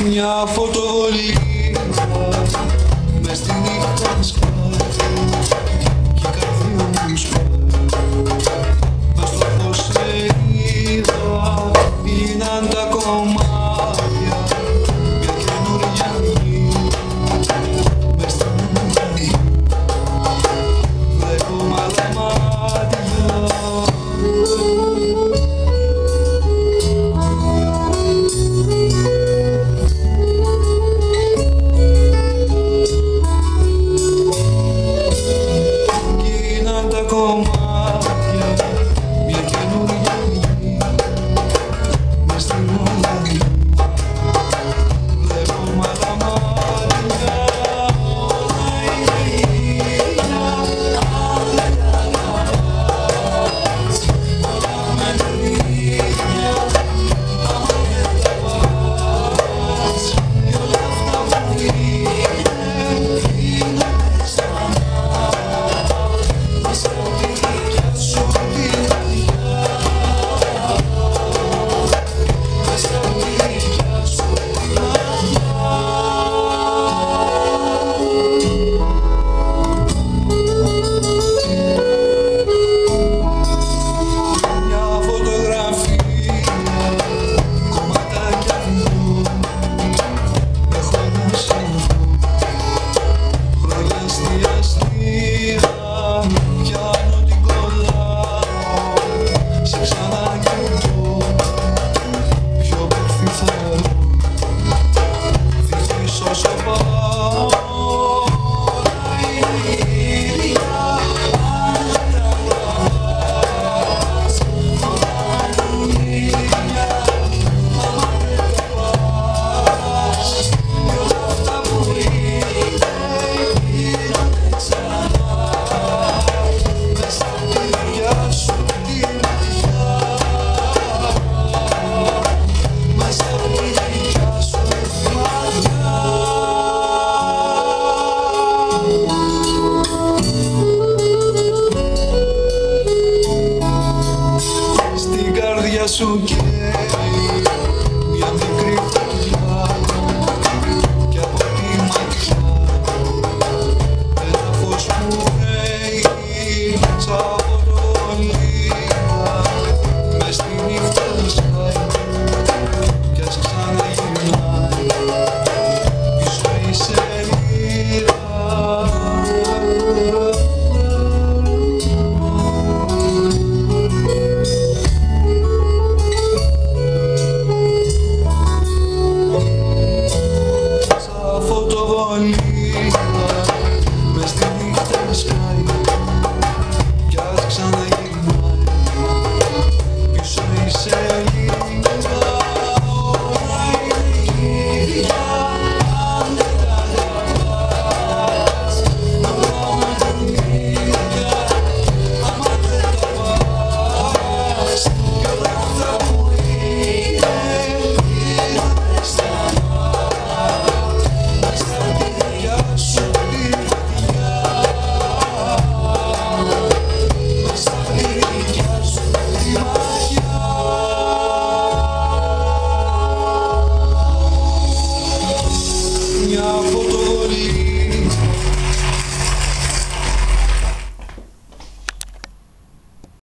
Μια φωτοβολίδα μες στη νύχτα σκάφη κι η καρδιά μου σπάει. Μες στο φως σε είδα, γίναν τα κομμάτια μια καινούρια γη. Μες στην ουρανή βλέπω μάλλα μάτια. Κομμάτια, μια καινούρια γη, μες στην ουρανή βλέπω μάλλα μάτια. Όλα είναι ίδια, αλλά κι αλλάζεις. Όλα μένουν ίδια, άμα δεν τα πας. Κι όλα αυτά που είναι ξανά. Σου